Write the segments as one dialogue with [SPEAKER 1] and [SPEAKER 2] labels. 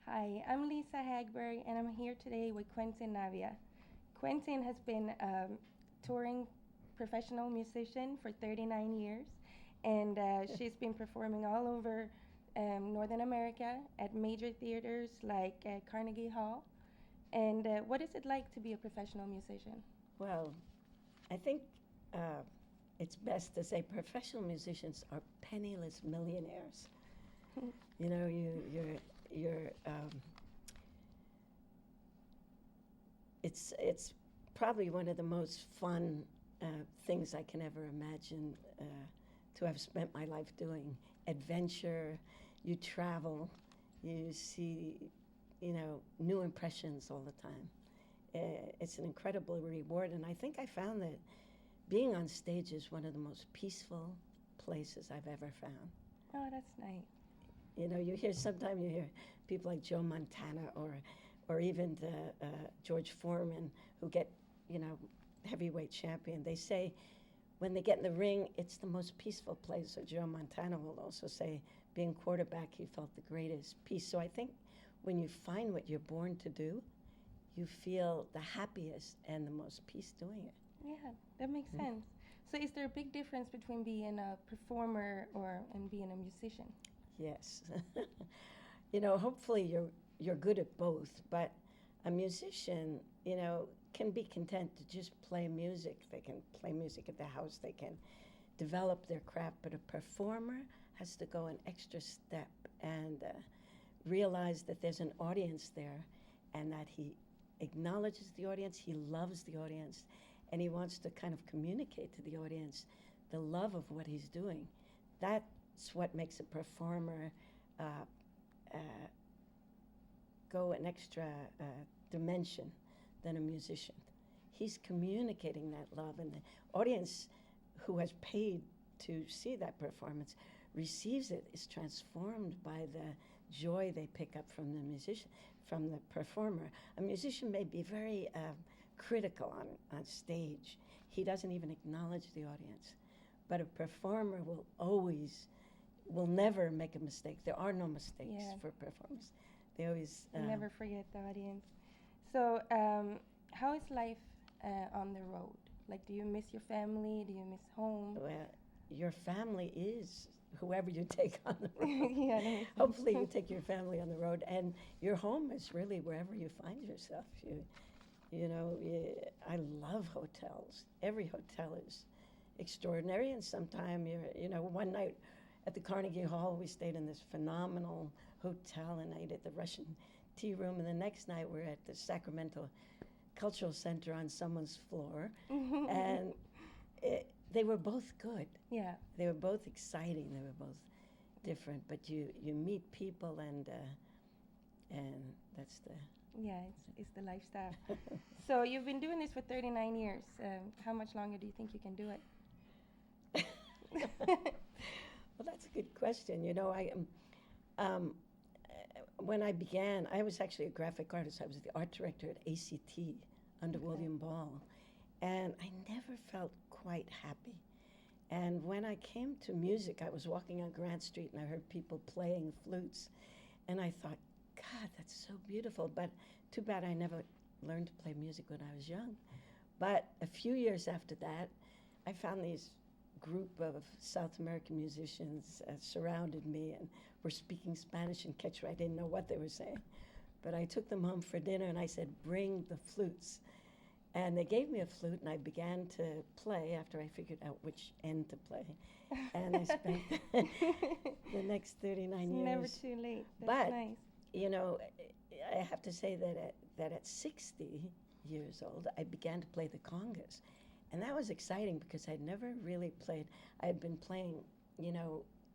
[SPEAKER 1] Hi, I'm Lisa Hagberg, and I'm here today with Quentin Navia. Quentin has been a touring professional musician for 39 years, and she's been performing all over Northern America at major theaters like Carnegie Hall. And what is it like to be a professional musician?
[SPEAKER 2] Well, I think uh, it's best to say professional musicians are penniless millionaires. You know, you're. It's probably one of the most fun things I can ever imagine to have spent my life doing. Adventure, you travel, you see, new impressions all the time. It's an incredible reward, and I think I found that being on stage is one of the most peaceful places I've ever found.
[SPEAKER 1] Oh, that's nice.
[SPEAKER 2] Sometimes you hear people like Joe Montana or even George Foreman who get, you know, heavyweight champion. They say when they get in the ring, it's the most peaceful place. So Joe Montana will also say being quarterback, he felt the greatest peace. So I think when you find what you're born to do, you feel the happiest and the most peace doing it.
[SPEAKER 1] Yeah, that makes sense. So, is there a big difference between being a performer or and being a musician?
[SPEAKER 2] Yes. Hopefully you're good at both, but a musician, can be content to just play music. They can play music at the house, they can develop their craft, but a performer has to go an extra step and realize that there's an audience there and that he acknowledges the audience, he loves the audience, and he wants to kind of communicate to the audience the love of what he's doing. That's what makes a performer uh, uh, go an extra dimension than a musician. He's communicating that love, and the audience who has paid to see that performance receives it, is transformed by the joy they pick up from the musician, from the performer. A musician may be very critical on stage. He doesn't even acknowledge the audience. But a performer will never make a mistake. There are no mistakes
[SPEAKER 1] Yeah.
[SPEAKER 2] for performers. They always.
[SPEAKER 1] You never forget the audience. So, how is life on the road? Like, do you miss your family? Do you miss home?
[SPEAKER 2] Well, your family is whoever you take on the road.
[SPEAKER 1] Yeah, that makes sense.
[SPEAKER 2] Hopefully, you take your family on the road, and your home is really wherever you find yourself. I love hotels. Every hotel is extraordinary, and sometimes one night at the Carnegie Hall, we stayed in this phenomenal hotel and ate at the Russian tea room, and the next night we're at the Sacramento Cultural Center on someone's floor, and they were both good.
[SPEAKER 1] Yeah.
[SPEAKER 2] They were both exciting. They were both different, but you meet people, and that's the.
[SPEAKER 1] Yeah, it's the lifestyle. So you've been doing this for 39 years. How much longer do you think you can do it?
[SPEAKER 2] Well, that's a good question. When I began, I was actually a graphic artist. I was the art director at ACT under
[SPEAKER 1] Okay.
[SPEAKER 2] William Ball, and I never felt quite happy. And when I came to music, I was walking on Grant Street and I heard people playing flutes, and I thought, God, that's so beautiful. But too bad I never learned to play music when I was young. But a few years after that, I found these group of South American musicians surrounded me and were speaking Spanish and Quechua. I didn't know what they were saying. But I took them home for dinner and I said, bring the flutes. And they gave me a flute and I began to play after I figured out which end to play. And I spent the next 39
[SPEAKER 1] It's
[SPEAKER 2] years.
[SPEAKER 1] never too late. That's
[SPEAKER 2] But,
[SPEAKER 1] nice.
[SPEAKER 2] I have to say that at 60 years old, I began to play the congas. And that was exciting because I'd never really played. I had been playing,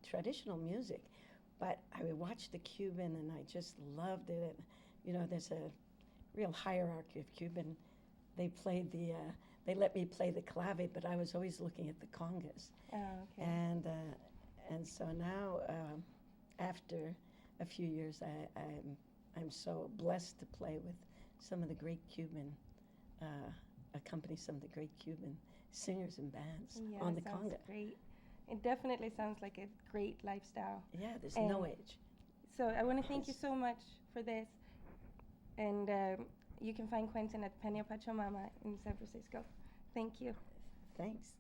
[SPEAKER 2] traditional music, but I would watch the Cuban and I just loved it. And, there's a real hierarchy of Cuban. They let me play the clave, but I was always looking at the congas.
[SPEAKER 1] Oh, okay.
[SPEAKER 2] And so now, after a few years, I'm so blessed to play with some of the great Cuban, accompany some of the great Cuban singers and bands
[SPEAKER 1] Yeah,
[SPEAKER 2] on the
[SPEAKER 1] sounds
[SPEAKER 2] conga.
[SPEAKER 1] great. It definitely sounds like a great lifestyle.
[SPEAKER 2] Yeah, there's
[SPEAKER 1] And
[SPEAKER 2] no age.
[SPEAKER 1] So I want to thank you so much for this. And you can find Quentin at Peña Pachamama in San Francisco. Thank you.
[SPEAKER 2] Thanks.